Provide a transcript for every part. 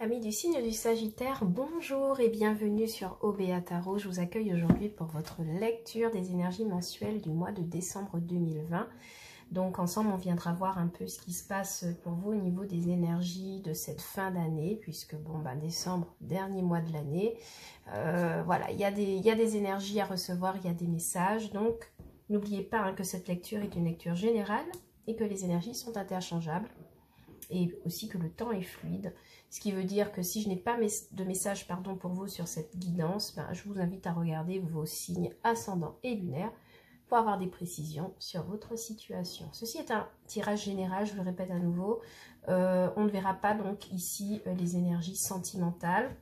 Amis du signe du Sagittaire, bonjour et bienvenue sur OBA Tarot. Je vous accueille aujourd'hui pour votre lecture des énergies mensuelles du mois de décembre 2020. Donc ensemble, on viendra voir un peu ce qui se passe pour vous au niveau des énergies de cette fin d'année, puisque décembre, dernier mois de l'année. Voilà, il y a des énergies à recevoir, il y a des messages. Donc n'oubliez pas que cette lecture est une lecture générale et que les énergies sont interchangeables. Et aussi que le temps est fluide, ce qui veut dire que si je n'ai pas de message pour vous sur cette guidance, je vous invite à regarder vos signes ascendants et lunaires pour avoir des précisions sur votre situation. Ceci est un tirage général, je le répète à nouveau. On ne verra pas donc ici les énergies sentimentales.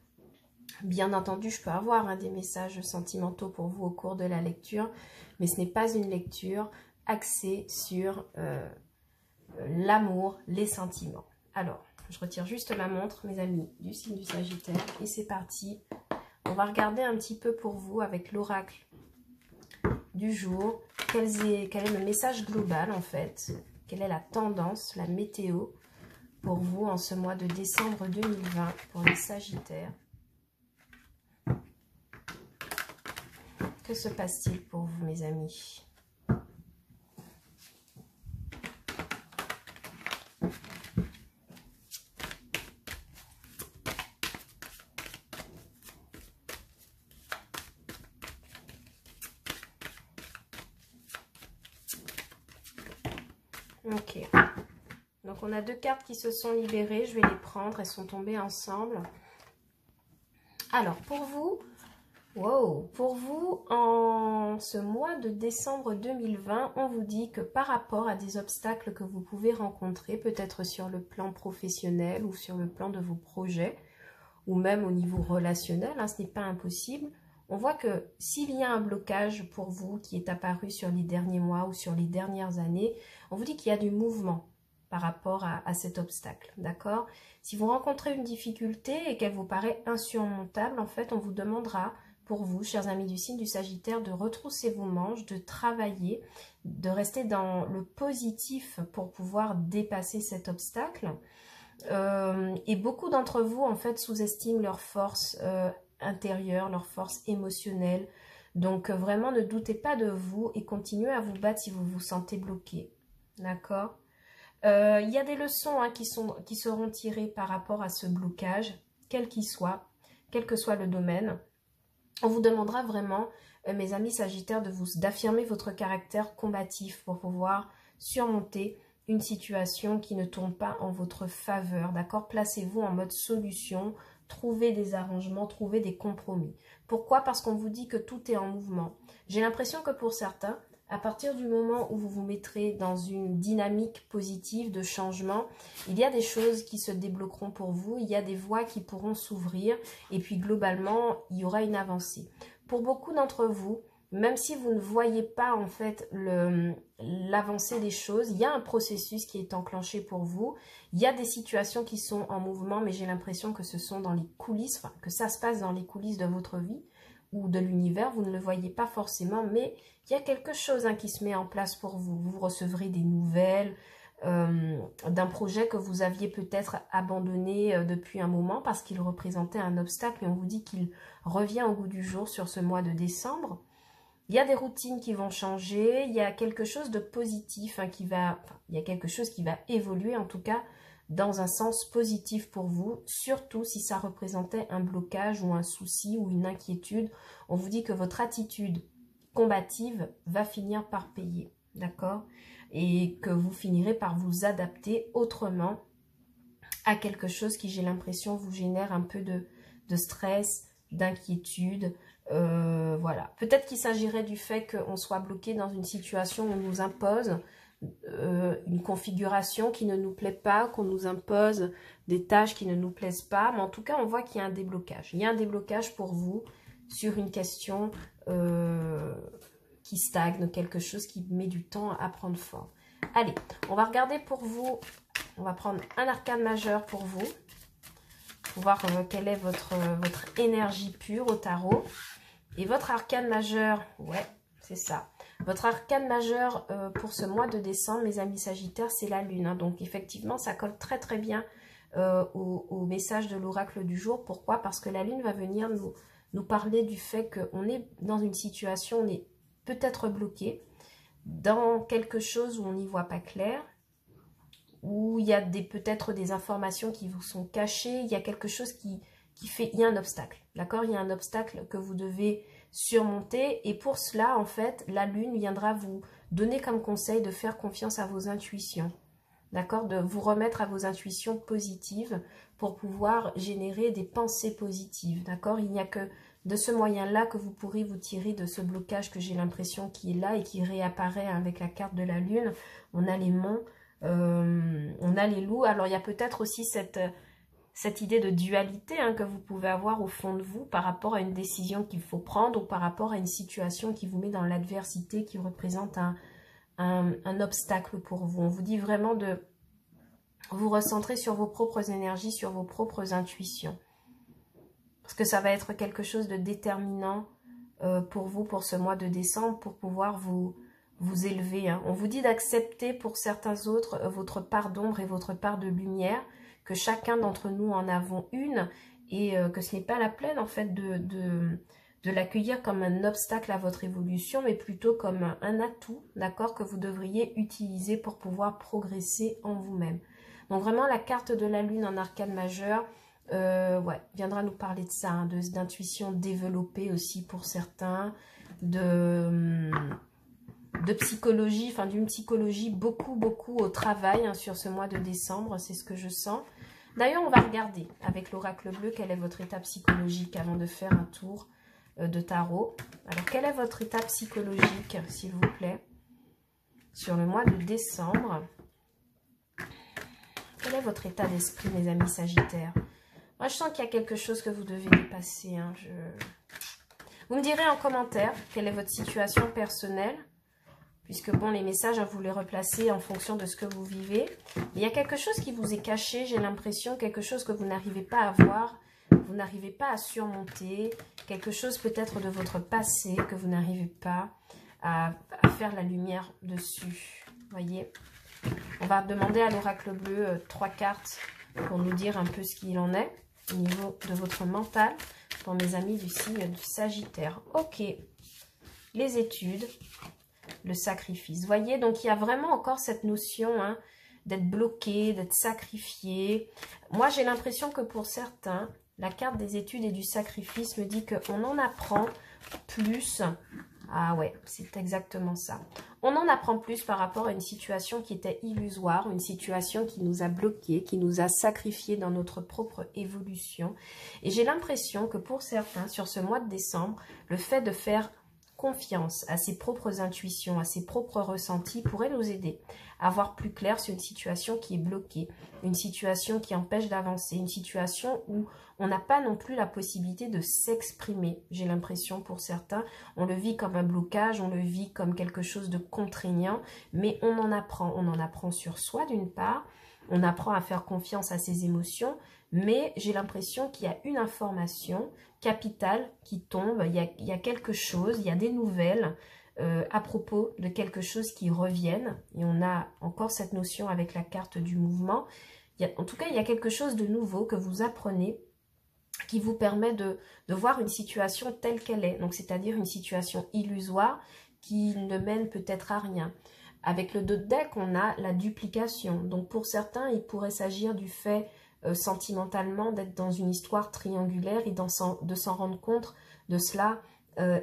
Bien entendu, je peux avoir des messages sentimentaux pour vous au cours de la lecture, mais ce n'est pas une lecture axée sur l'amour, les sentiments. Alors, je retire juste ma montre, mes amis du signe du Sagittaire, et c'est parti. On va regarder un petit peu pour vous avec l'oracle du jour. Quel est le message global en fait? Quelle est la tendance, la météo pour vous en ce mois de décembre 2020 pour les Sagittaires? Que se passe-t-il pour vous, mes amis? Ok, donc on a deux cartes qui se sont libérées, je vais les prendre, elles sont tombées ensemble. Alors pour vous, en ce mois de décembre 2020, on vous dit que par rapport à des obstacles que vous pouvez rencontrer, peut-être sur le plan professionnel ou sur le plan de vos projets, ou même au niveau relationnel, ce n'est pas impossible. On voit que s'il y a un blocage pour vous qui est apparu sur les derniers mois ou sur les dernières années, on vous dit qu'il y a du mouvement par rapport à cet obstacle, d'accord? Si vous rencontrez une difficulté et qu'elle vous paraît insurmontable, en fait, on vous demandera pour vous, chers amis du signe du Sagittaire, de retrousser vos manches, de travailler, de rester dans le positif pour pouvoir dépasser cet obstacle. Et beaucoup d'entre vous, en fait, sous-estiment leur force intérieure, leur force émotionnelle. Donc, vraiment, ne doutez pas de vous et continuez à vous battre si vous vous sentez bloqué. D'accord? Il y a des leçons qui seront tirées par rapport à ce blocage, quel qu'il soit, quel que soit le domaine. On vous demandera vraiment, mes amis Sagittaires, d'affirmer votre caractère combatif pour pouvoir surmonter une situation qui ne tourne pas en votre faveur, d'accord? Placez-vous en mode solution, trouvez des arrangements, trouvez des compromis. Pourquoi? Parce qu'on vous dit que tout est en mouvement. J'ai l'impression que pour certains, à partir du moment où vous vous mettrez dans une dynamique positive de changement, il y a des choses qui se débloqueront pour vous, il y a des voies qui pourront s'ouvrir et puis globalement, il y aura une avancée. Pour beaucoup d'entre vous, même si vous ne voyez pas en fait l'avancée des choses, il y a un processus qui est enclenché pour vous. Il y a des situations qui sont en mouvement, mais j'ai l'impression que ce sont dans les coulisses, que ça se passe dans les coulisses de votre vie ou de l'univers. Vous ne le voyez pas forcément, mais il y a quelque chose qui se met en place pour vous. Vous recevrez des nouvelles d'un projet que vous aviez peut-être abandonné depuis un moment parce qu'il représentait un obstacle et on vous dit qu'il revient au goût du jour sur ce mois de décembre. Il y a des routines qui vont changer, il y a quelque chose de positif il y a quelque chose qui va évoluer en tout cas dans un sens positif pour vous, surtout si ça représentait un blocage ou un souci ou une inquiétude. On vous dit que votre attitude combative va finir par payer, d'accord? Et que vous finirez par vous adapter autrement à quelque chose qui, j'ai l'impression, vous génère un peu de stress, d'inquiétude. Voilà. Peut-être qu'il s'agirait du fait qu'on soit bloqué dans une situation où on nous impose une configuration qui ne nous plaît pas, qu'on nous impose des tâches qui ne nous plaisent pas. Mais en tout cas, on voit qu'il y a un déblocage. Il y a un déblocage pour vous sur une question qui stagne, quelque chose qui met du temps à prendre forme. Allez, on va regarder pour vous. On va prendre un arcane majeur pour vous. Pour voir quelle est votre énergie pure au tarot. Et votre arcane majeur, ouais, c'est ça. Votre arcane majeur pour ce mois de décembre, mes amis Sagittaires, c'est la Lune. Donc effectivement, ça colle très très bien au message de l'oracle du jour. Pourquoi? Parce que la lune va venir nous parler du fait qu'on est dans une situation, on est peut-être bloqué dans quelque chose où on n'y voit pas clair, où il y a peut-être des informations qui vous sont cachées, il y a quelque chose qui fait, il y a un obstacle, d'accord? Il y a un obstacle que vous devez surmonter, et pour cela, en fait, la lune viendra vous donner comme conseil de faire confiance à vos intuitions, d'accord? De vous remettre à vos intuitions positives pour pouvoir générer des pensées positives, d'accord? Il n'y a que de ce moyen-là que vous pourrez vous tirer de ce blocage que j'ai l'impression qui est là et qui réapparaît avec la carte de la lune. On a les monts, on a les loups. Alors, il y a peut-être aussi cette idée de dualité que vous pouvez avoir au fond de vous par rapport à une décision qu'il faut prendre ou par rapport à une situation qui vous met dans l'adversité, qui représente un obstacle pour vous. On vous dit vraiment de vous recentrer sur vos propres énergies, sur vos propres intuitions. Parce que ça va être quelque chose de déterminant pour vous, pour ce mois de décembre, pour pouvoir vous élever. On vous dit d'accepter pour certains autres votre part d'ombre et votre part de lumière, que chacun d'entre nous en avons une, et que ce n'est pas la peine en fait de l'accueillir comme un obstacle à votre évolution, mais plutôt comme un atout, d'accord, que vous devriez utiliser pour pouvoir progresser en vous-même. Donc vraiment la carte de la lune en arcane majeur, viendra nous parler de ça, d'intuition développée aussi pour certains, de psychologie, enfin d'une psychologie beaucoup au travail sur ce mois de décembre, c'est ce que je sens. D'ailleurs, on va regarder avec l'oracle bleu quel est votre état psychologique avant de faire un tour de tarot. Alors, quel est votre état psychologique, s'il vous plaît, sur le mois de décembre? Quel est votre état d'esprit, mes amis sagittaires? Moi, je sens qu'il y a quelque chose que vous devez dépasser. Vous me direz en commentaire quelle est votre situation personnelle, puisque bon, les messages, vous les replacez en fonction de ce que vous vivez. Il y a quelque chose qui vous est caché, j'ai l'impression, quelque chose que vous n'arrivez pas à voir, vous n'arrivez pas à surmonter, quelque chose peut-être de votre passé que vous n'arrivez pas à faire la lumière dessus. Voyez, on va demander à l'oracle bleu 3 cartes pour nous dire un peu ce qu'il en est au niveau de votre mental pour mes amis du signe du Sagittaire. Ok, les études, le sacrifice. Vous voyez, donc il y a vraiment encore cette notion d'être bloqué, d'être sacrifié. Moi, j'ai l'impression que pour certains, la carte des études et du sacrifice me dit qu'on en apprend plus. Ah ouais, c'est exactement ça. On en apprend plus par rapport à une situation qui était illusoire, une situation qui nous a bloqués, qui nous a sacrifiés dans notre propre évolution. Et j'ai l'impression que pour certains, sur ce mois de décembre, le fait de faire confiance à ses propres intuitions, à ses propres ressentis pourrait nous aider à voir plus clair sur une situation qui est bloquée, une situation qui empêche d'avancer, une situation où on n'a pas non plus la possibilité de s'exprimer. J'ai l'impression pour certains, on le vit comme un blocage, on le vit comme quelque chose de contraignant, mais on en apprend sur soi d'une part, on apprend à faire confiance à ses émotions, mais j'ai l'impression qu'il y a une information capitale qui tombe, il y a quelque chose, il y a des nouvelles à propos de quelque chose qui reviennent, et on a encore cette notion avec la carte du mouvement. En tout cas, il y a quelque chose de nouveau que vous apprenez qui vous permet de voir une situation telle qu'elle est, donc c'est-à-dire une situation illusoire qui ne mène peut-être à rien. Avec le 2 de deck, on a la duplication, donc pour certains, il pourrait s'agir du fait sentimentalement d'être dans une histoire triangulaire et de s'en rendre compte de cela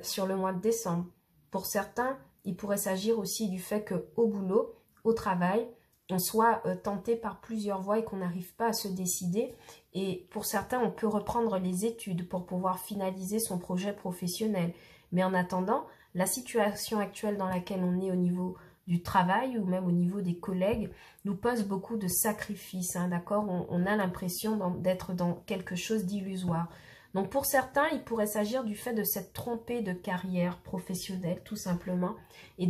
sur le mois de décembre. Pour certains, il pourrait s'agir aussi du fait qu'au boulot, au travail, on soit tenté par plusieurs voies et qu'on n'arrive pas à se décider. Et pour certains, on peut reprendre les études pour pouvoir finaliser son projet professionnel. Mais en attendant, la situation actuelle dans laquelle on est au niveau du travail ou même au niveau des collègues nous pose beaucoup de sacrifices, d'accord? On a l'impression d'être dans quelque chose d'illusoire. Donc pour certains, il pourrait s'agir du fait de s'être trompé de carrière professionnelle, tout simplement, et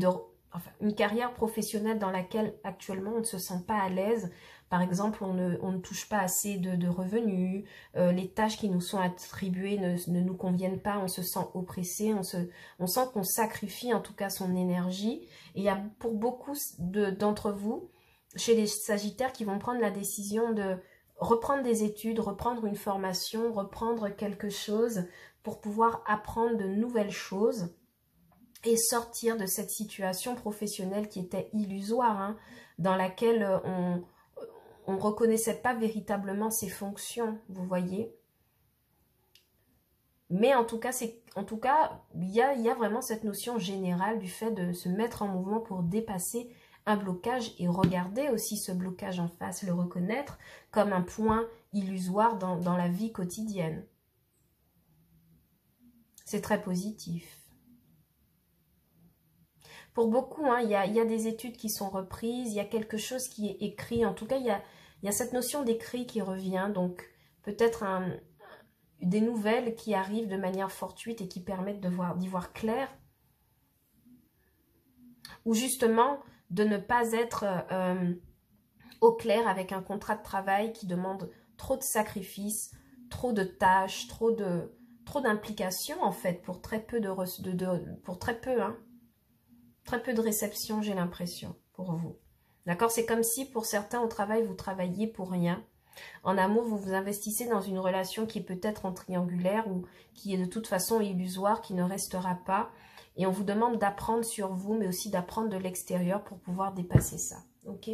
une carrière professionnelle dans laquelle actuellement on ne se sent pas à l'aise. Par exemple, on ne touche pas assez de revenus, les tâches qui nous sont attribuées ne nous conviennent pas, on se sent oppressé, on sent qu'on sacrifie en tout cas son énergie. Et il y a pour beaucoup d'entre vous, chez les Sagittaires, qui vont prendre la décision de reprendre des études, reprendre une formation, reprendre quelque chose pour pouvoir apprendre de nouvelles choses et sortir de cette situation professionnelle qui était illusoire, hein, dans laquelle on ne reconnaissait pas véritablement ses fonctions, vous voyez. Mais en tout cas, il y a vraiment cette notion générale du fait de se mettre en mouvement pour dépasser un blocage et regarder aussi ce blocage en face, le reconnaître comme un point illusoire dans la vie quotidienne. C'est très positif. Pour beaucoup, hein, il y a des études qui sont reprises, il y a quelque chose qui est écrit. En tout cas, il y a cette notion d'écrit qui revient. Donc, peut-être des nouvelles qui arrivent de manière fortuite et qui permettent d'y voir clair. Ou justement, de ne pas être au clair avec un contrat de travail qui demande trop de sacrifices, trop de tâches, trop d'implications en fait, pour très peu très peu de réception, j'ai l'impression, pour vous. D'accord? C'est comme si, pour certains, au travail, vous travailliez pour rien. En amour, vous vous investissez dans une relation qui est peut-être en triangulaire ou qui est de toute façon illusoire, qui ne restera pas. Et on vous demande d'apprendre sur vous, mais aussi d'apprendre de l'extérieur pour pouvoir dépasser ça. Ok?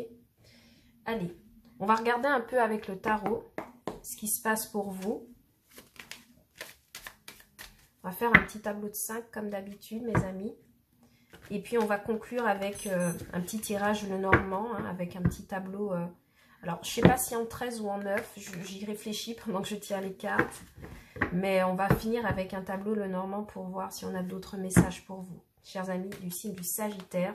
Allez, on va regarder un peu avec le tarot ce qui se passe pour vous. On va faire un petit tableau de 5 comme d'habitude, mes amis. Et puis, on va conclure avec un petit tirage le normand, hein, avec un petit tableau. Alors, je ne sais pas si en 13 ou en 9, j'y réfléchis pendant que je tire les cartes. Mais on va finir avec un tableau le normand pour voir si on a d'autres messages pour vous. Chers amis du signe du Sagittaire,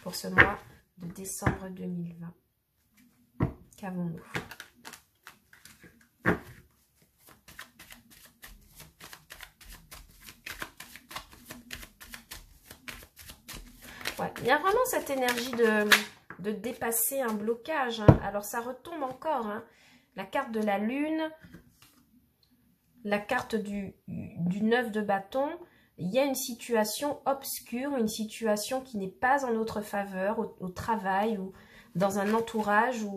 pour ce mois de décembre 2020. Qu'avons-nous ? Ouais, il y a vraiment cette énergie de dépasser un blocage. Hein. Alors, ça retombe encore. Hein. La carte de la lune, la carte du 9 de bâton. Il y a une situation obscure, une situation qui n'est pas en notre faveur au travail ou dans un entourage ou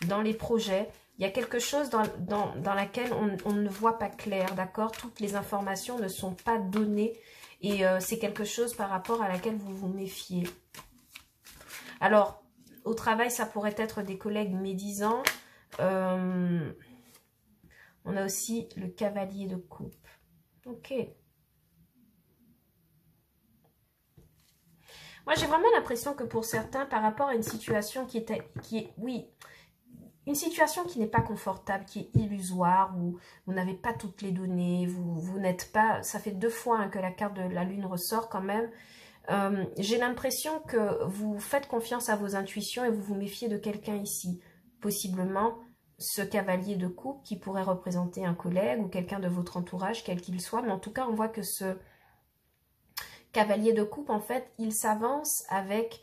dans les projets. Il y a quelque chose dans laquelle on ne voit pas clair, d'accord? Toutes les informations ne sont pas données. Et c'est quelque chose par rapport à laquelle vous vous méfiez. Alors, au travail, ça pourrait être des collègues médisants. On a aussi le cavalier de coupe. Ok. Moi, j'ai vraiment l'impression que pour certains, par rapport à une situation une situation qui n'est pas confortable, qui est illusoire, où vous n'avez pas toutes les données, vous n'êtes pas... Ça fait 2 fois hein, que la carte de la lune ressort quand même. J'ai l'impression que vous faites confiance à vos intuitions et vous vous méfiez de quelqu'un ici. Possiblement ce cavalier de coupe qui pourrait représenter un collègue ou quelqu'un de votre entourage, quel qu'il soit. Mais en tout cas, on voit que ce cavalier de coupe, en fait, il s'avance avec...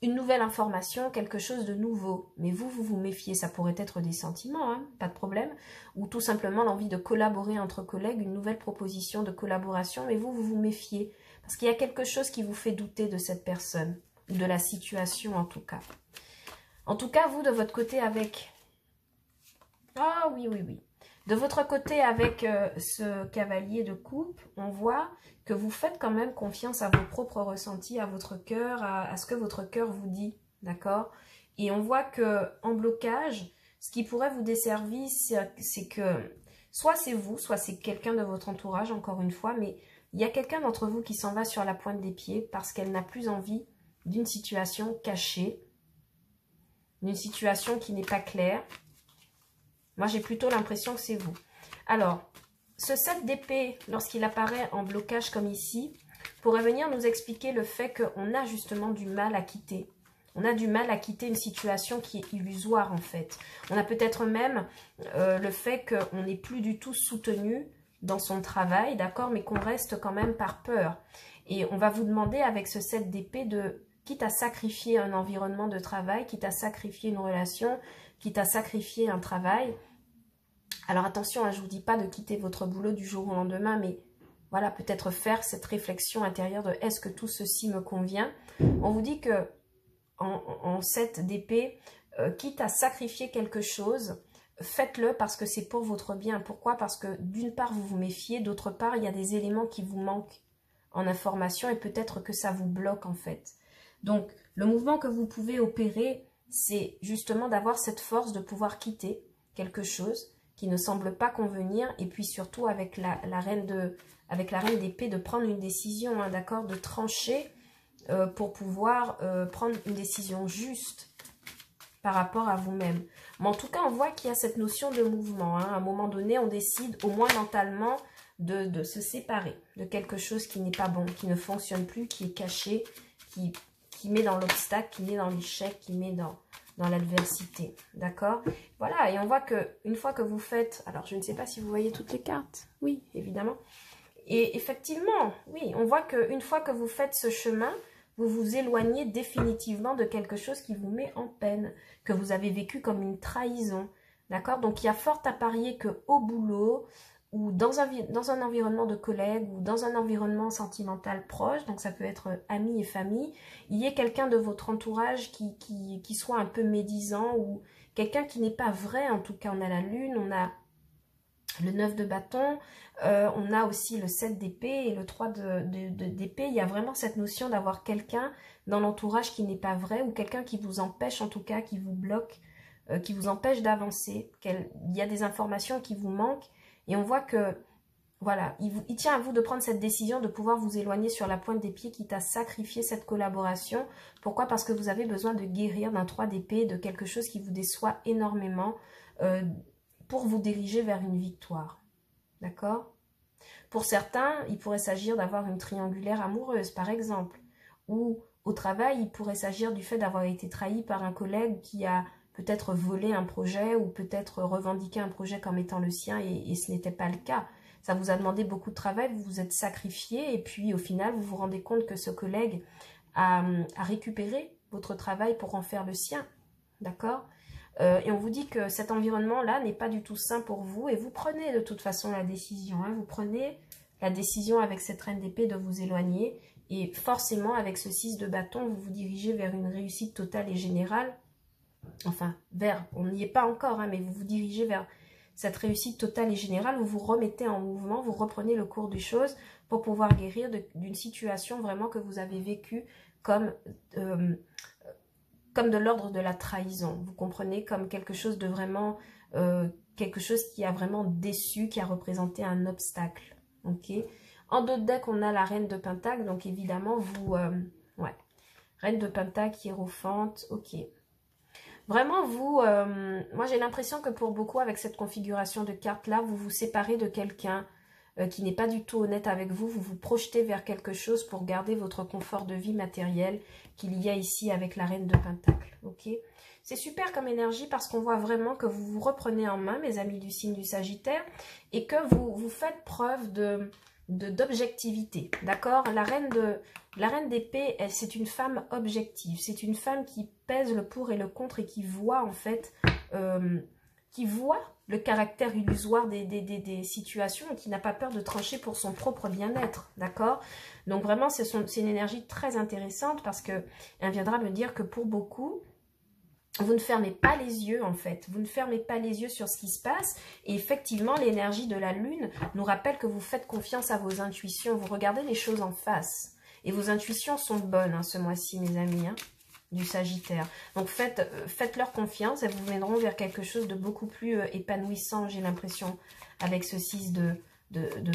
une nouvelle information, quelque chose de nouveau. Mais vous vous méfiez, ça pourrait être des sentiments, hein, pas de problème. Ou tout simplement l'envie de collaborer entre collègues, une nouvelle proposition de collaboration, mais vous vous méfiez. Parce qu'il y a quelque chose qui vous fait douter de cette personne, ou de la situation en tout cas. En tout cas, vous de votre côté avec... Ah oui, oui, oui. De votre côté avec ce cavalier de coupe, on voit que vous faites quand même confiance à vos propres ressentis, à votre cœur, à ce que votre cœur vous dit, d'accord? Et on voit que en blocage, ce qui pourrait vous desservir, c'est que soit c'est vous, soit c'est quelqu'un de votre entourage, encore une fois, mais il y a quelqu'un d'entre vous qui s'en va sur la pointe des pieds parce qu'elle n'a plus envie d'une situation cachée, d'une situation qui n'est pas claire. Moi, j'ai plutôt l'impression que c'est vous. Alors, ce 7 d'épée, lorsqu'il apparaît en blocage comme ici, pourrait venir nous expliquer le fait qu'on a justement du mal à quitter. On a du mal à quitter une situation qui est illusoire en fait. On a peut-être même le fait qu'on n'est plus du tout soutenu dans son travail, d'accord, mais qu'on reste quand même par peur. Et on va vous demander avec ce 7 d'épée de, quitte à sacrifier un environnement de travail, quitte à sacrifier une relation, quitte à sacrifier un travail. Alors attention, hein, je ne vous dis pas de quitter votre boulot du jour au lendemain, mais voilà, peut-être faire cette réflexion intérieure de est-ce que tout ceci me convient. On vous dit que en 7 d'épée, quitte à sacrifier quelque chose, faites-le parce que c'est pour votre bien. Pourquoi? Parce que d'une part, vous vous méfiez, d'autre part, il y a des éléments qui vous manquent en information et peut-être que ça vous bloque en fait. Donc, le mouvement que vous pouvez opérer, c'est justement d'avoir cette force de pouvoir quitter quelque chose qui ne semble pas convenir et puis surtout avec la reine d'épée de prendre une décision, hein, d'accord, de trancher pour pouvoir prendre une décision juste par rapport à vous-même. Mais en tout cas, on voit qu'il y a cette notion de mouvement. Hein. À un moment donné, on décide, au moins mentalement, de se séparer de quelque chose qui n'est pas bon, qui ne fonctionne plus, qui est caché, qui met dans l'obstacle, qui met dans l'échec, qui met dans l'adversité. D'accord? Voilà, et on voit que une fois que vous faites... Alors, je ne sais pas si vous voyez toutes les cartes. Oui, évidemment. Et effectivement, oui, on voit qu'une fois que vous faites ce chemin, vous vous éloignez définitivement de quelque chose qui vous met en peine, que vous avez vécu comme une trahison. D'accord? Donc, il y a fort à parier qu'au boulot ou dans un environnement de collègues ou dans un environnement sentimental proche, donc ça peut être amis et famille, il y ait quelqu'un de votre entourage qui soit un peu médisant ou quelqu'un qui n'est pas vrai. En tout cas, on a la lune, on a le 9 de bâton, on a aussi le 7 d'épée et le 3 d'épée. Il y a vraiment cette notion d'avoir quelqu'un dans l'entourage qui n'est pas vrai ou quelqu'un qui vous empêche, en tout cas, qui vous bloque, qui vous empêche d'avancer. Il y a des informations qui vous manquent et on voit que, voilà, il tient à vous de prendre cette décision de pouvoir vous éloigner sur la pointe des pieds, quitte à sacrifier cette collaboration. Pourquoi? Parce que vous avez besoin de guérir d'un 3 d'épée, de quelque chose qui vous déçoit énormément, pour vous diriger vers une victoire. D'accord? Pour certains, il pourrait s'agir d'avoir une triangulaire amoureuse, par exemple. Ou au travail, il pourrait s'agir du fait d'avoir été trahi par un collègue qui a peut-être volé un projet ou peut-être revendiqué un projet comme étant le sien et ce n'était pas le cas. Ça vous a demandé beaucoup de travail, vous vous êtes sacrifié et puis au final, vous vous rendez compte que ce collègue a récupéré votre travail pour en faire le sien. D'accord? Et on vous dit que cet environnement-là n'est pas du tout sain pour vous et vous prenez de toute façon la décision. Hein, vous prenez la décision avec cette reine d'épée de vous éloigner et forcément avec ce 6 de bâton, vous vous dirigez vers une réussite totale et générale. Enfin, on n'y est pas encore, hein, mais vous vous dirigez vers cette réussite totale et générale. Vous vous remettez en mouvement, vous reprenez le cours des choses pour pouvoir guérir d'une situation vraiment que vous avez vécue comme de l'ordre de la trahison, vous comprenez, comme quelque chose de vraiment, quelque chose qui a vraiment déçu, qui a représenté un obstacle, ok. En dos de deck, on a la reine de pentacle, donc évidemment, vous, ouais, reine de pentacle, hiérophante, ok. Vraiment, vous, moi j'ai l'impression que pour beaucoup, avec cette configuration de cartes-là, vous vous séparez de quelqu'un qui n'est pas du tout honnête avec vous, vous vous projetez vers quelque chose pour garder votre confort de vie matériel qu'il y a ici avec la reine de pentacle, ok. C'est super comme énergie parce qu'on voit vraiment que vous vous reprenez en main, mes amis du signe du Sagittaire, et que vous faites preuve d'objectivité, d'accord. La reine d'épée, c'est une femme objective, c'est une femme qui pèse le pour et le contre et qui voit en fait, qui voit le caractère illusoire des situations et qui n'a pas peur de trancher pour son propre bien-être, d'accord. Donc vraiment, c'est une énergie très intéressante parce qu'elle viendra me dire que pour beaucoup, vous ne fermez pas les yeux en fait, vous ne fermez pas les yeux sur ce qui se passe et effectivement l'énergie de la lune nous rappelle que vous faites confiance à vos intuitions, vous regardez les choses en face et vos intuitions sont bonnes hein, ce mois-ci mes amis hein, du Sagittaire. Donc faites-leur confiance, elles vous mèneront vers quelque chose de beaucoup plus épanouissant, j'ai l'impression, avec ce 6 de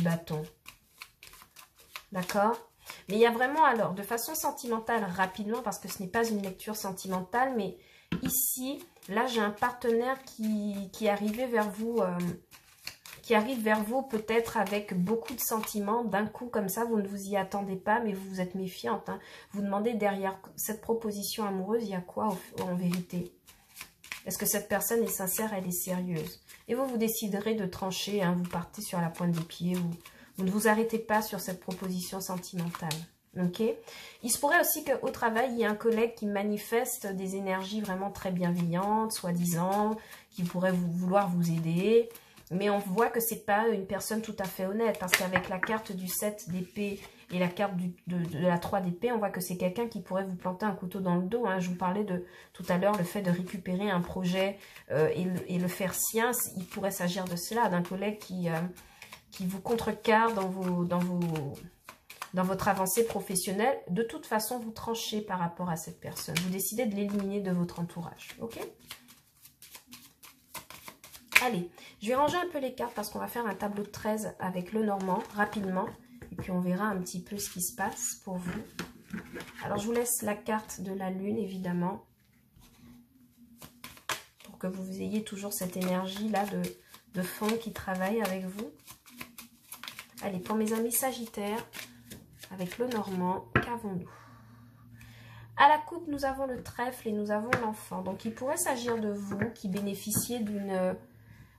bâton. D'accord? Mais il y a vraiment alors, de façon sentimentale, rapidement, parce que ce n'est pas une lecture sentimentale, mais ici, là, j'ai un partenaire qui est arrivé vers vous, qui arrive vers vous peut-être avec beaucoup de sentiments. D'un coup, comme ça, vous ne vous y attendez pas, mais vous vous êtes méfiante. Hein. Vous demandez derrière cette proposition amoureuse, il y a quoi en vérité? Est-ce que cette personne est sincère, elle est sérieuse? Et vous, vous déciderez de trancher, hein, vous partez sur la pointe des pieds, vous ne vous arrêtez pas sur cette proposition sentimentale. Ok. Il se pourrait aussi qu'au travail, il y ait un collègue qui manifeste des énergies vraiment très bienveillantes, soi-disant, qui pourrait vouloir vous aider. Mais on voit que c'est pas une personne tout à fait honnête, parce qu'avec la carte du 7 d'épée Et la carte de la 3 d'épée, on voit que c'est quelqu'un qui pourrait vous planter un couteau dans le dos. Hein. Je vous parlais de tout à l'heure, le fait de récupérer un projet et le faire sien. Il pourrait s'agir de cela, d'un collègue qui vous contrecarre dans votre avancée professionnelle. De toute façon, vous tranchez par rapport à cette personne. Vous décidez de l'éliminer de votre entourage. Ok? Allez, je vais ranger un peu les cartes parce qu'on va faire un tableau de 13 avec le Normand, rapidement. Et puis, on verra un petit peu ce qui se passe pour vous. Alors, je vous laisse la carte de la Lune, évidemment. Pour que vous ayez toujours cette énergie-là de fond qui travaille avec vous. Allez, pour mes amis Sagittaires, avec le Normand, qu'avons-nous? À la coupe, nous avons le trèfle et nous avons l'enfant. Donc, il pourrait s'agir de vous qui bénéficiez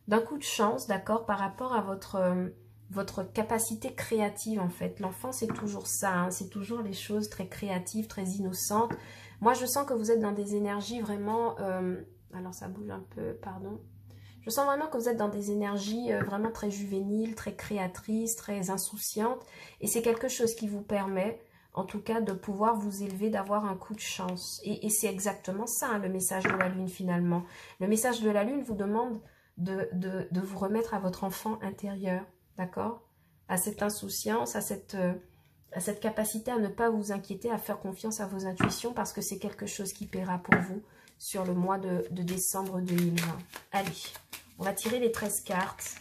d'un coup de chance, d'accord, par rapport à votre capacité créative, en fait. L'enfant, c'est toujours ça, hein, c'est toujours les choses très créatives, très innocentes. Moi, je sens que vous êtes dans des énergies vraiment... alors, ça bouge un peu, pardon. Je sens vraiment que vous êtes dans des énergies vraiment très juvéniles, très créatrices, très insouciantes. Et c'est quelque chose qui vous permet, en tout cas, de pouvoir vous élever, d'avoir un coup de chance. Et c'est exactement ça, hein, le message de la Lune, finalement. Le message de la Lune vous demande de vous remettre à votre enfant intérieur, d'accord? À cette insouciance, à cette capacité à ne pas vous inquiéter, à faire confiance à vos intuitions, parce que c'est quelque chose qui paiera pour vous sur le mois de décembre 2020. Allez, on va tirer les 13 cartes.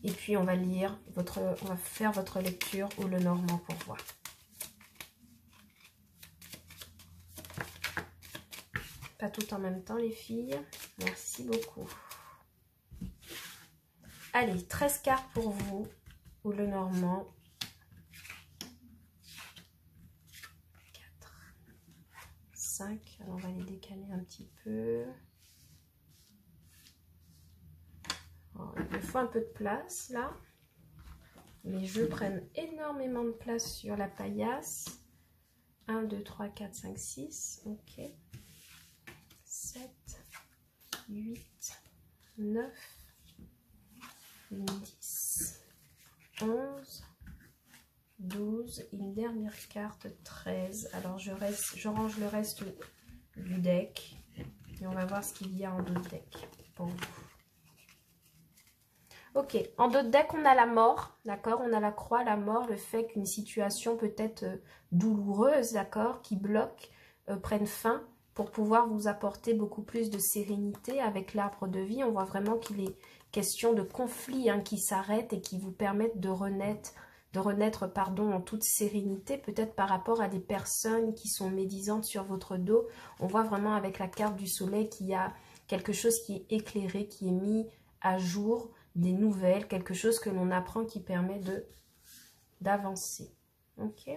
Et puis, on va lire on va faire votre lecture ou le Normand pour voir. Pas tout en même temps, les filles. Merci beaucoup. Allez, 13 cartes pour vous ou le Normand. 4, 5. Alors, on va les décaler un petit peu. Alors, il me faut un peu de place, là. Les jeux prennent énormément de place sur la paillasse. 1, 2, 3, 4, 5, 6. Ok. 7, 8, 9, 10, 11, 12. Une dernière carte, 13. Alors, je range le reste du deck. Et on va voir ce qu'il y a en d'autres decks pour vous. Ok, en d'autres decks, on a la mort, d'accord? On a la croix, la mort, le fait qu'une situation peut-être douloureuse, d'accord, qui bloque, prenne fin pour pouvoir vous apporter beaucoup plus de sérénité avec l'arbre de vie. On voit vraiment qu'il est question de conflits hein, qui s'arrêtent et qui vous permettent de renaître en toute sérénité, peut-être par rapport à des personnes qui sont médisantes sur votre dos. On voit vraiment avec la carte du soleil qu'il y a quelque chose qui est éclairé, qui est mis à jour, des nouvelles, quelque chose que l'on apprend qui permet d'avancer. Ok?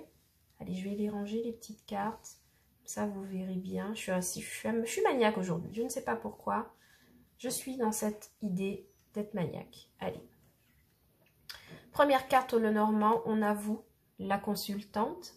Allez, je vais les ranger, les petites cartes. Ça, vous verrez bien. Je suis maniaque aujourd'hui. Je ne sais pas pourquoi. Je suis dans cette idée d'être maniaque. Allez. Première carte, le Normand. On a vous, la consultante.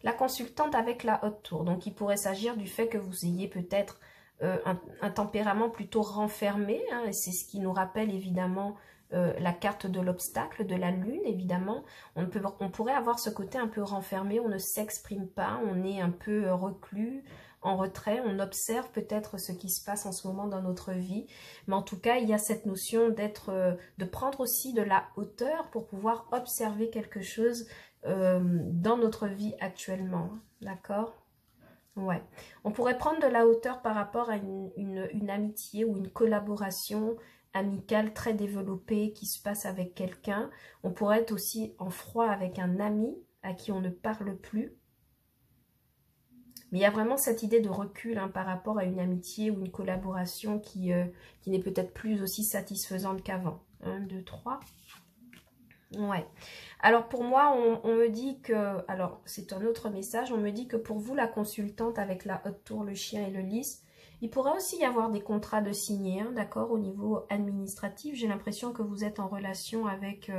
La consultante avec la haute tour. Donc, il pourrait s'agir du fait que vous ayez peut-être un tempérament plutôt renfermé, hein, et c'est ce qui nous rappelle évidemment la carte de l'obstacle, de la lune évidemment. On pourrait avoir ce côté un peu renfermé, on ne s'exprime pas, on est un peu reclus, en retrait, on observe peut-être ce qui se passe en ce moment dans notre vie, mais en tout cas il y a cette notion de prendre aussi de la hauteur pour pouvoir observer quelque chose dans notre vie actuellement, d'accord? Ouais, on pourrait prendre de la hauteur par rapport à une amitié ou une collaboration amicale très développée qui se passe avec quelqu'un. On pourrait être aussi en froid avec un ami à qui on ne parle plus. Mais il y a vraiment cette idée de recul hein, par rapport à une amitié ou une collaboration qui n'est peut-être plus aussi satisfaisante qu'avant. 1, 2, 3. Ouais. Alors pour moi, on me dit que, alors c'est un autre message, on me dit que pour vous, la consultante avec la haute tour, le chien et le lys, il pourrait aussi y avoir des contrats de signer, hein, d'accord, au niveau administratif. J'ai l'impression que vous êtes en relation avec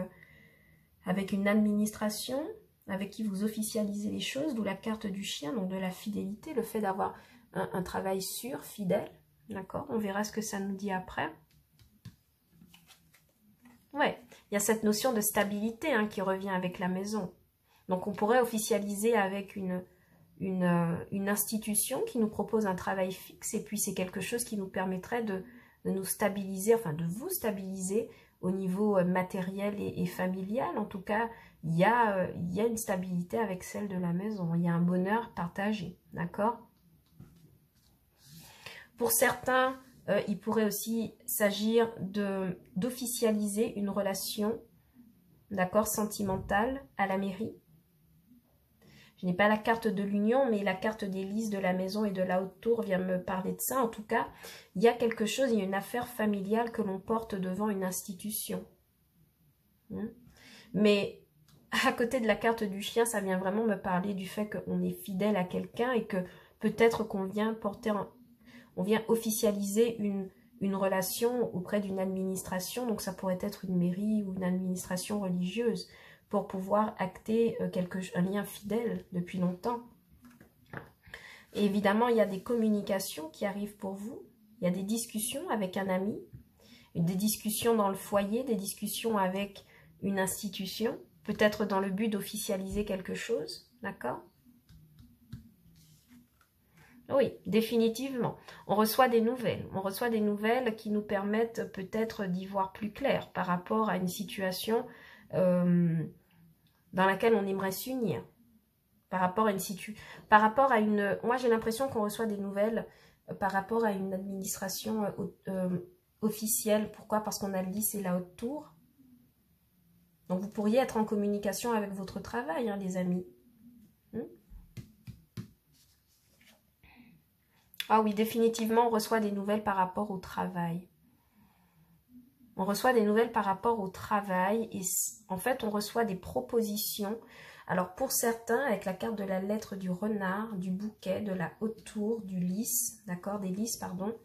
une administration, avec qui vous officialisez les choses, d'où la carte du chien, donc de la fidélité, le fait d'avoir un travail sûr, fidèle, d'accord. On verra ce que ça nous dit après. Ouais, il y a cette notion de stabilité hein, qui revient avec la maison. Donc on pourrait officialiser avec une institution qui nous propose un travail fixe et puis c'est quelque chose qui nous permettrait de nous stabiliser, enfin de vous stabiliser au niveau matériel et familial. En tout cas, il y a une stabilité avec celle de la maison. Il y a un bonheur partagé, d'accord? Pour certains, il pourrait aussi s'agir d'officialiser une relation, d'accord, sentimentale à la mairie. Je n'ai pas la carte de l'union, mais la carte des lices de la maison et de la haute tour vient me parler de ça. En tout cas, il y a quelque chose, il y a une affaire familiale que l'on porte devant une institution. Mais à côté de la carte du chien, ça vient vraiment me parler du fait qu'on est fidèle à quelqu'un et que peut-être qu'on vient on vient officialiser une relation auprès d'une administration. Donc ça pourrait être une mairie ou une administration religieuse, pour pouvoir acter un lien fidèle depuis longtemps. Et évidemment, il y a des communications qui arrivent pour vous. Il y a des discussions avec un ami, des discussions dans le foyer, des discussions avec une institution, peut-être dans le but d'officialiser quelque chose, d'accord? Oui, définitivement. On reçoit des nouvelles. On reçoit des nouvelles qui nous permettent peut-être d'y voir plus clair par rapport à une situation dans laquelle on aimerait s'unir, par rapport à une moi j'ai l'impression qu'on reçoit des nouvelles par rapport à une administration officielle. Pourquoi? Parce qu'on a le lys et la haute tour. Donc vous pourriez être en communication avec votre travail, hein, les amis. Ah oui, définitivement, on reçoit des nouvelles par rapport au travail. On reçoit des nouvelles par rapport au travail et en fait, on reçoit des propositions. Alors, pour certains, avec la carte de la lettre du renard, du bouquet, de la haute tour, du lys, d'accord, des lys, pardon,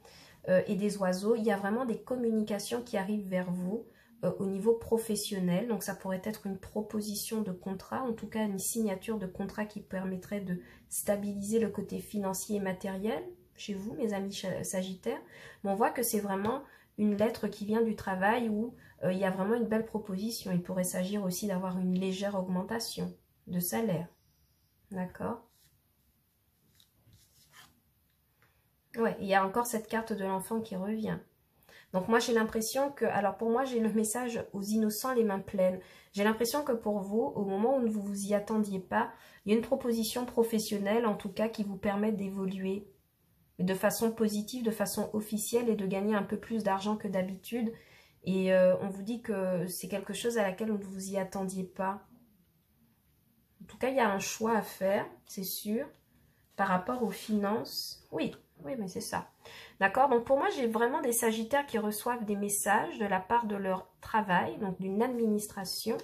et des oiseaux, il y a vraiment des communications qui arrivent vers vous au niveau professionnel. Donc, ça pourrait être une proposition de contrat, en tout cas une signature de contrat qui permettrait de stabiliser le côté financier et matériel chez vous, mes amis sagittaires. Mais on voit que c'est vraiment une lettre qui vient du travail où il y a vraiment une belle proposition. Il pourrait s'agir aussi d'avoir une légère augmentation de salaire. D'accord? Ouais, il y a encore cette carte de l'enfant qui revient. Donc moi j'ai l'impression que, alors pour moi j'ai le message aux innocents les mains pleines. J'ai l'impression que pour vous, au moment où vous vous y attendiez pas, il y a une proposition professionnelle en tout cas qui vous permet d'évoluer de façon positive, de façon officielle et de gagner un peu plus d'argent que d'habitude. Et on vous dit que c'est quelque chose à laquelle vous ne vous y attendiez pas. En tout cas, il y a un choix à faire, c'est sûr, par rapport aux finances. Oui, mais c'est ça. D'accord? Donc pour moi, j'ai vraiment des sagittaires qui reçoivent des messages de la part de leur travail, donc d'une administration,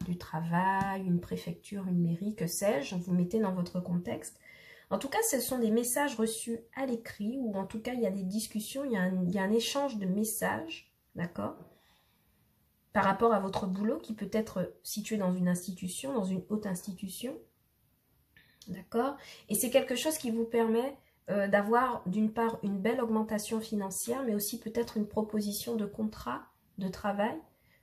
du travail, une préfecture, une mairie, que sais-je, vous mettez dans votre contexte. En tout cas, ce sont des messages reçus à l'écrit, ou en tout cas, il y a des discussions, il y a un échange de messages, d'accord, par rapport à votre boulot qui peut être situé dans une institution, dans une haute institution, d'accord. Et c'est quelque chose qui vous permet d'avoir d'une part une belle augmentation financière, mais aussi peut-être une proposition de contrat de travail,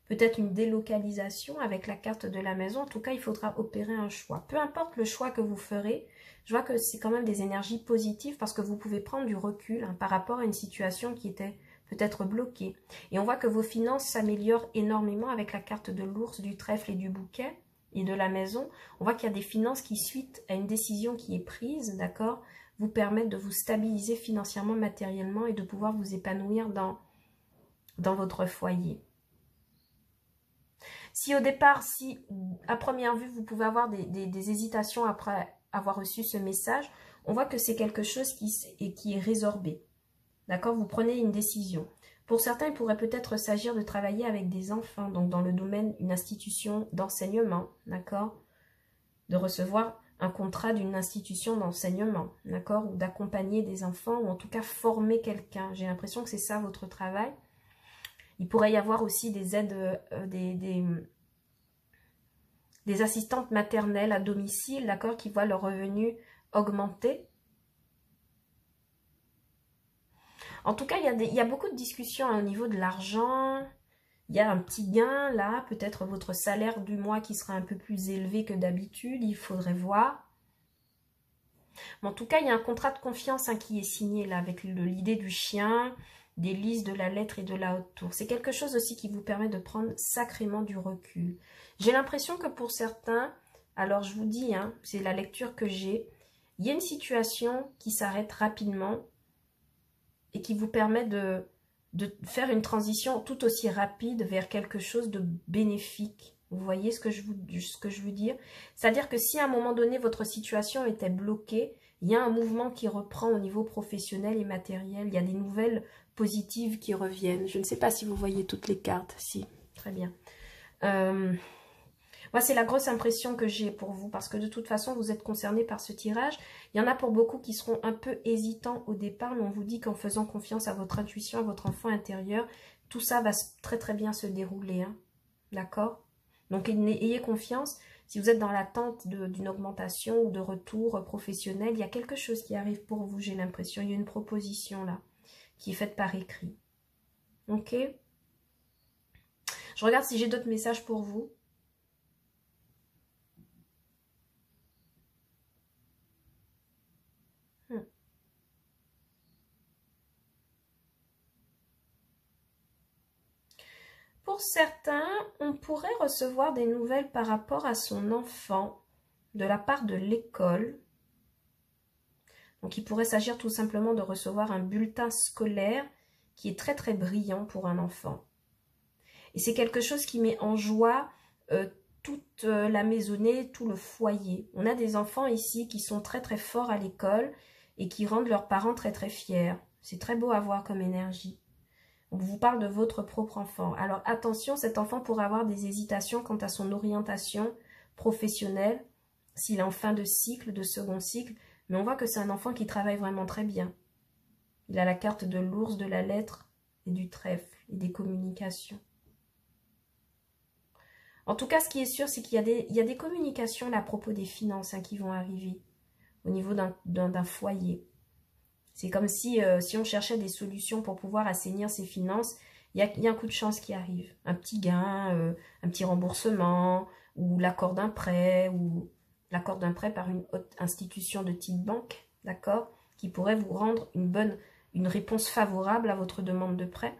peut-être une délocalisation avec la carte de la maison. En tout cas, il faudra opérer un choix. Peu importe le choix que vous ferez, je vois que c'est quand même des énergies positives parce que vous pouvez prendre du recul par rapport à une situation qui était peut-être bloquée. Et on voit que vos finances s'améliorent énormément avec la carte de l'ours, du trèfle et du bouquet et de la maison. On voit qu'il y a des finances qui, suite à une décision qui est prise, d'accord, vous permettent de vous stabiliser financièrement, matériellement et de pouvoir vous épanouir dans votre foyer. Si au départ, si à première vue, vous pouvez avoir des hésitations après avoir reçu ce message, on voit que c'est quelque chose qui est résorbé. D'accord? Vous prenez une décision. Pour certains, il pourrait peut-être s'agir de travailler avec des enfants, donc dans le domaine, une institution d'enseignement, d'accord? De recevoir un contrat d'une institution d'enseignement, d'accord? Ou d'accompagner des enfants, ou en tout cas former quelqu'un. J'ai l'impression que c'est ça votre travail. Il pourrait y avoir aussi des aides, des assistantes maternelles à domicile, d'accord, qui voient leur revenu augmenter. En tout cas, il y a beaucoup de discussions au niveau de l'argent. il y a un petit gain là, peut-être votre salaire du mois qui sera un peu plus élevé que d'habitude, il faudrait voir. Mais en tout cas, il y a un contrat de confiance qui est signé là avec l'idée du chien, des listes, de la lettre et de la haute tour. C'est quelque chose aussi qui vous permet de prendre sacrément du recul. J'ai l'impression que pour certains, alors je vous dis, hein, c'est la lecture que j'ai, il y a une situation qui s'arrête rapidement et qui vous permet de faire une transition tout aussi rapide vers quelque chose de bénéfique. Vous voyez ce que je veux dire? C'est-à-dire que si à un moment donné, votre situation était bloquée, il y a un mouvement qui reprend au niveau professionnel et matériel. Il y a des nouvelles positives qui reviennent. Je ne sais pas si vous voyez toutes les cartes. Si, très bien. Moi, c'est la grosse impression que j'ai pour vous, parce que de toute façon, vous êtes concernés par ce tirage. Il y en a pour beaucoup qui seront un peu hésitants au départ, mais on vous dit qu'en faisant confiance à votre intuition, à votre enfant intérieur, tout ça va très très bien se dérouler. Hein. D'accord? Donc, ayez confiance. Si vous êtes dans l'attente d'une augmentation ou de retour professionnel, il y a quelque chose qui arrive pour vous, j'ai l'impression. Il y a une proposition là, qui est faite par écrit. Ok? Je regarde si j'ai d'autres messages pour vous. Pour certains, on pourrait recevoir des nouvelles par rapport à son enfant de la part de l'école. Donc, il pourrait s'agir tout simplement de recevoir un bulletin scolaire qui est très très brillant pour un enfant. Et c'est quelque chose qui met en joie toute la maisonnée, tout le foyer. On a des enfants ici qui sont très très forts à l'école et qui rendent leurs parents très très fiers. C'est très beau à voir comme énergie. On vous parle de votre propre enfant. Alors attention, cet enfant pourrait avoir des hésitations quant à son orientation professionnelle, s'il est en fin de cycle, de second cycle, mais on voit que c'est un enfant qui travaille vraiment très bien. Il a la carte de l'ours, de la lettre et du trèfle et des communications. En tout cas, ce qui est sûr, c'est qu'il y a des communications là, à propos des finances qui vont arriver au niveau d'un foyer. C'est comme si on cherchait des solutions pour pouvoir assainir ses finances, il y a un coup de chance qui arrive. Un petit gain, un petit remboursement, ou l'accord d'un prêt par une haute institution de type banque, d'accord, qui pourrait vous rendre une réponse favorable à votre demande de prêt.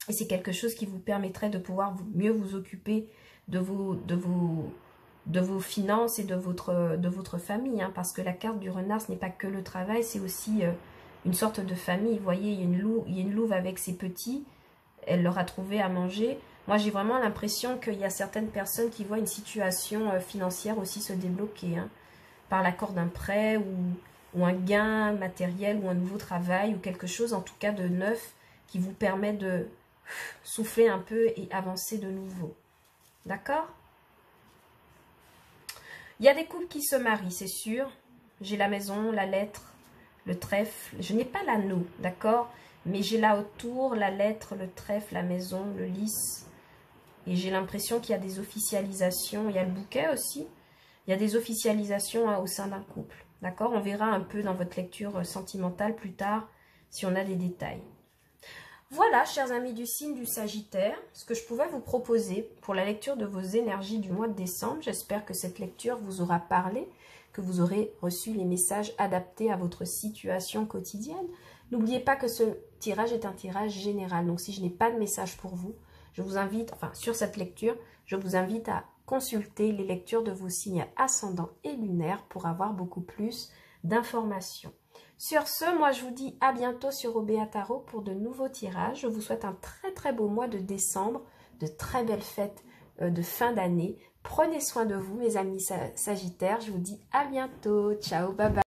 Et c'est quelque chose qui vous permettrait de pouvoir mieux vous occuper de vos finances et de votre famille, hein, parce que la carte du renard, ce n'est pas que le travail, c'est aussi une sorte de famille. Vous voyez, il y a une louve avec ses petits, elle leur a trouvé à manger. Moi, j'ai vraiment l'impression qu'il y a certaines personnes qui voient une situation financière aussi se débloquer, hein, par l'accord d'un prêt ou un gain matériel ou un nouveau travail ou quelque chose, en tout cas de neuf, qui vous permet de souffler un peu et avancer de nouveau. D'accord ? Il y a des couples qui se marient, c'est sûr. J'ai la maison, la lettre, le trèfle. Je n'ai pas l'anneau, d'accord? Mais j'ai là autour la lettre, le trèfle, la maison, le lys. Et j'ai l'impression qu'il y a des officialisations. Il y a le bouquet aussi. Il y a des officialisations au sein d'un couple. D'accord? On verra un peu dans votre lecture sentimentale plus tard si on a des détails. Voilà, chers amis du signe du Sagittaire, ce que je pouvais vous proposer pour la lecture de vos énergies du mois de décembre. J'espère que cette lecture vous aura parlé, que vous aurez reçu les messages adaptés à votre situation quotidienne. N'oubliez pas que ce tirage est un tirage général. Donc, si je n'ai pas de message pour vous, je vous invite, enfin, sur cette lecture, je vous invite à consulter les lectures de vos signes ascendants et lunaires pour avoir beaucoup plus d'informations. Sur ce, moi je vous dis à bientôt sur Obéa Tarot pour de nouveaux tirages. Je vous souhaite un très très beau mois de décembre, de très belles fêtes de fin d'année. Prenez soin de vous mes amis sagittaires, je vous dis à bientôt. Ciao, bye bye.